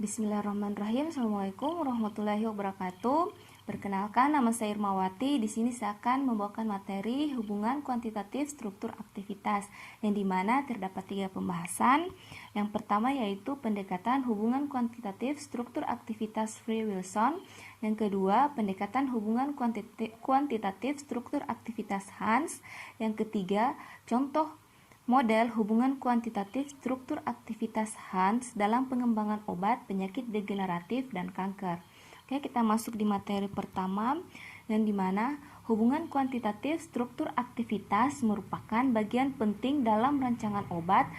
Bismillahirrahmanirrahim. Assalamualaikum warahmatullahi wabarakatuh. Perkenalkan, nama saya Irmawati. Di sini saya akan membawakan materi hubungan kuantitatif struktur aktivitas, yang dimana terdapat 3 pembahasan. Yang pertama yaitu pendekatan hubungan kuantitatif struktur aktivitas Free-Wilson. Yang kedua, pendekatan hubungan kuantitatif struktur aktivitas Hans. Yang ketiga, contoh model hubungan kuantitatif struktur aktivitas Hans dalam pengembangan obat penyakit degeneratif dan kanker. Oke, kita masuk di materi pertama, yang dimana hubungan kuantitatif struktur aktivitas merupakan bagian penting dalam rancangan obat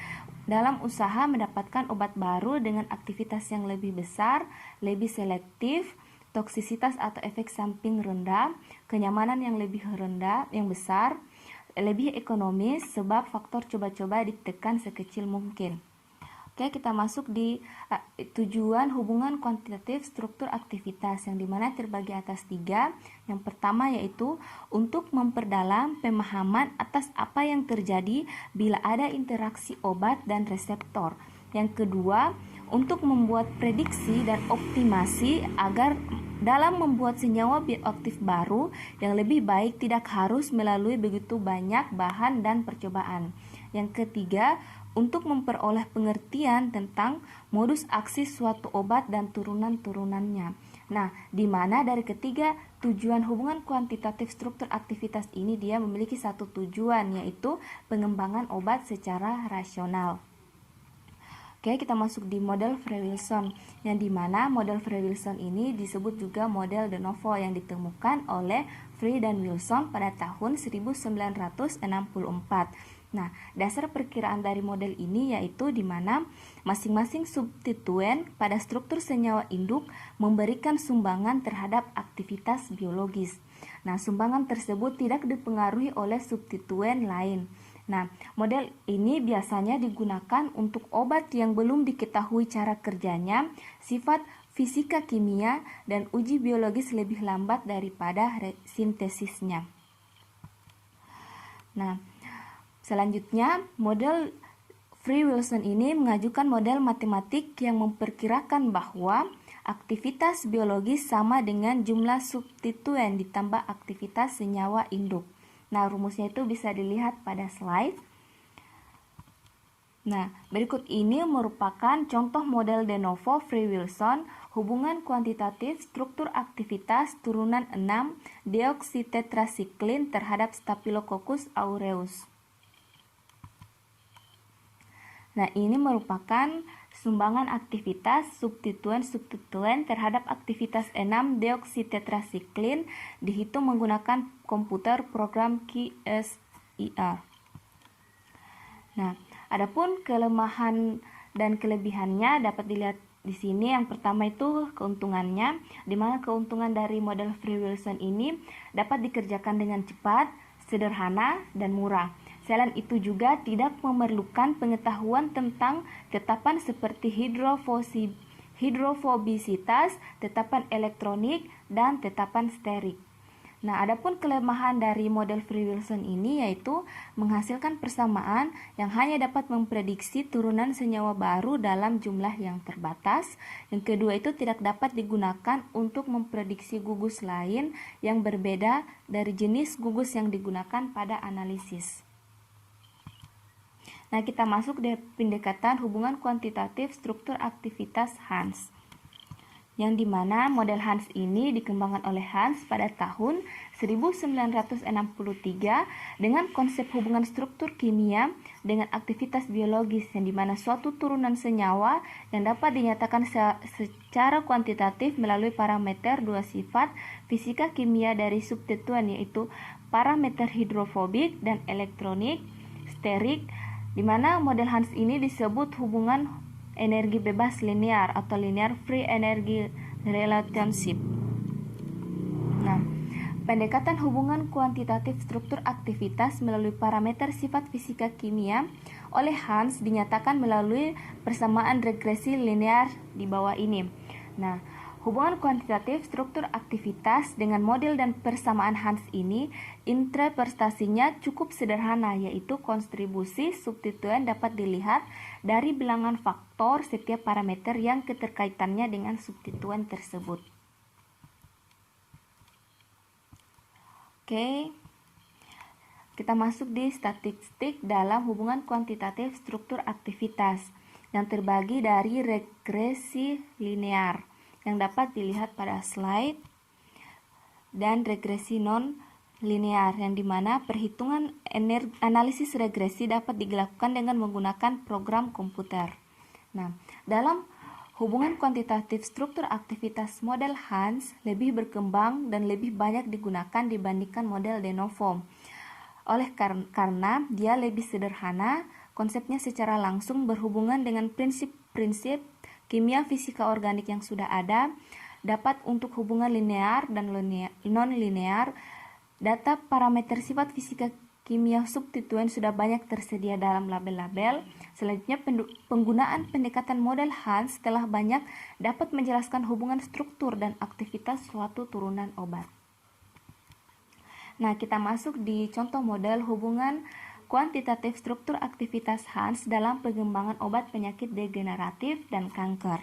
dalam usaha mendapatkan obat baru dengan aktivitas yang lebih besar, lebih selektif, toksisitas atau efek samping rendah, kenyamanan yang lebih rendah, yang besar, lebih ekonomis sebab faktor coba-coba ditekan sekecil mungkin. Oke, kita masuk di tujuan hubungan kuantitatif struktur aktivitas, yang dimana terbagi atas 3. Yang pertama yaitu untuk memperdalam pemahaman atas apa yang terjadi bila ada interaksi obat dan reseptor. Yang kedua, untuk membuat prediksi dan optimasi agar dalam membuat senyawa bioaktif baru yang lebih baik tidak harus melalui begitu banyak bahan dan percobaan. Yang ketiga, untuk memperoleh pengertian tentang modus aksi suatu obat dan turunan-turunannya. Nah, di mana dari ketiga tujuan hubungan kuantitatif struktur aktivitas ini dia memiliki satu tujuan, yaitu pengembangan obat secara rasional. Oke, kita masuk di model Free-Wilson, yang dimana model Free-Wilson ini disebut juga model de novo yang ditemukan oleh Free dan Wilson pada tahun 1964. Nah, dasar perkiraan dari model ini yaitu dimana masing-masing substituen pada struktur senyawa induk memberikan sumbangan terhadap aktivitas biologis. Nah, sumbangan tersebut tidak dipengaruhi oleh substituen lain. Nah, model ini biasanya digunakan untuk obat yang belum diketahui cara kerjanya, sifat fisika kimia, dan uji biologis lebih lambat daripada sintesisnya. Nah, selanjutnya model Free-Wilson ini mengajukan model matematik yang memperkirakan bahwa aktivitas biologis sama dengan jumlah substituen ditambah aktivitas senyawa induk. Nah, rumusnya itu bisa dilihat pada slide. Nah, berikut ini merupakan contoh model de novo Free-Wilson hubungan kuantitatif struktur aktivitas turunan 6 deoksitetrasiklin terhadap Staphylococcus aureus. Nah, ini merupakan sumbangan aktivitas substituen terhadap aktivitas 6 deoksitetrasiklin dihitung menggunakan komputer program QSIR. Nah, adapun kelemahan dan kelebihannya dapat dilihat di sini. Yang pertama itu keuntungannya, di mana keuntungan dari model Free-Wilson ini dapat dikerjakan dengan cepat, sederhana, dan murah. Selain itu juga tidak memerlukan pengetahuan tentang tetapan seperti hidrofobisitas, tetapan elektronik, dan tetapan sterik. Nah, adapun kelemahan dari model Free-Wilson ini yaitu menghasilkan persamaan yang hanya dapat memprediksi turunan senyawa baru dalam jumlah yang terbatas. Yang kedua itu tidak dapat digunakan untuk memprediksi gugus lain yang berbeda dari jenis gugus yang digunakan pada analisis. Nah, kita masuk di pendekatan hubungan kuantitatif struktur aktivitas Hans, yang dimana model Hans ini dikembangkan oleh Hans pada tahun 1963 dengan konsep hubungan struktur kimia dengan aktivitas biologis, yang dimana suatu turunan senyawa yang dapat dinyatakan secara kuantitatif melalui parameter 2 sifat fisika kimia dari substituen, yaitu parameter hidrofobik dan elektronik, sterik, di mana model Hans ini disebut hubungan energi bebas linear atau linear free energy relationship. Nah, pendekatan hubungan kuantitatif struktur aktivitas melalui parameter sifat fisika kimia oleh Hans dinyatakan melalui persamaan regresi linear di bawah ini. Nah, hubungan kuantitatif struktur aktivitas dengan model dan persamaan Hans ini interpretasinya cukup sederhana, yaitu kontribusi substituen dapat dilihat dari bilangan faktor setiap parameter yang keterkaitannya dengan substituen tersebut. Oke, kita masuk di statistik dalam hubungan kuantitatif struktur aktivitas yang terbagi dari regresi linear yang dapat dilihat pada slide dan regresi non linear yang dimana perhitungan analisis regresi dapat dilakukan dengan menggunakan program komputer. Nah, dalam hubungan kuantitatif struktur aktivitas model Hans lebih berkembang dan lebih banyak digunakan dibandingkan model de novo. Karena dia lebih sederhana, konsepnya secara langsung berhubungan dengan prinsip-prinsip kimia fisika organik yang sudah ada, dapat untuk hubungan linear dan non-linear. Data parameter sifat fisika kimia substituen sudah banyak tersedia dalam label-label. Selanjutnya, penggunaan pendekatan model Hans telah banyak dapat menjelaskan hubungan struktur dan aktivitas suatu turunan obat. Nah, kita masuk di contoh model hubungan kuantitatif struktur aktivitas Hans dalam pengembangan obat penyakit degeneratif dan kanker.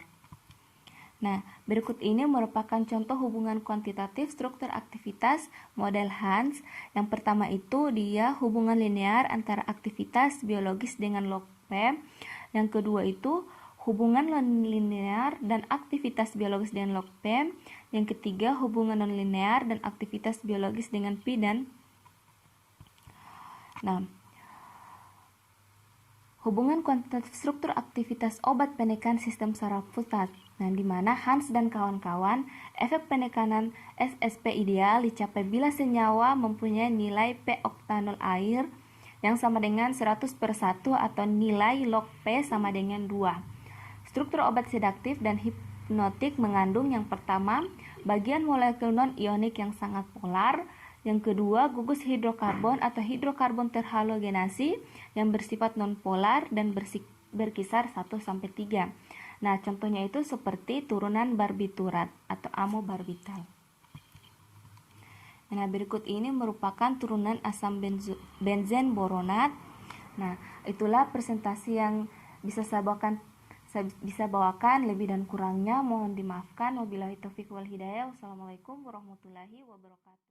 Nah, berikut ini merupakan contoh hubungan kuantitatif struktur aktivitas model Hans. Yang pertama itu dia hubungan linear antara aktivitas biologis dengan log P. Yang kedua itu hubungan non-linear dan aktivitas biologis dengan log P. Yang ketiga hubungan non-linear dan aktivitas biologis dengan pi dan hubungan kuantitatif struktur aktivitas obat penekanan sistem saraf pusat. Nah, di mana Hans dan kawan-kawan efek penekanan SSP ideal dicapai bila senyawa mempunyai nilai P oktanol air yang sama dengan 100/1 atau nilai log P sama dengan 2. Struktur obat sedaktif dan hipnotik mengandung yang pertama, bagian molekul non-ionik yang sangat polar, yang kedua, gugus hidrokarbon atau hidrokarbon terhalogenasi yang bersifat non-polar dan berkisar 1-3. Nah, contohnya itu seperti turunan barbiturat atau amobarbital. Nah, berikut ini merupakan turunan asam benzen boronat. Nah, itulah presentasi yang bisa saya bawakan, lebih dan kurangnya mohon dimaafkan. Wabillahi taufiq wal hidayah. Wassalamualaikum warahmatullahi wabarakatuh.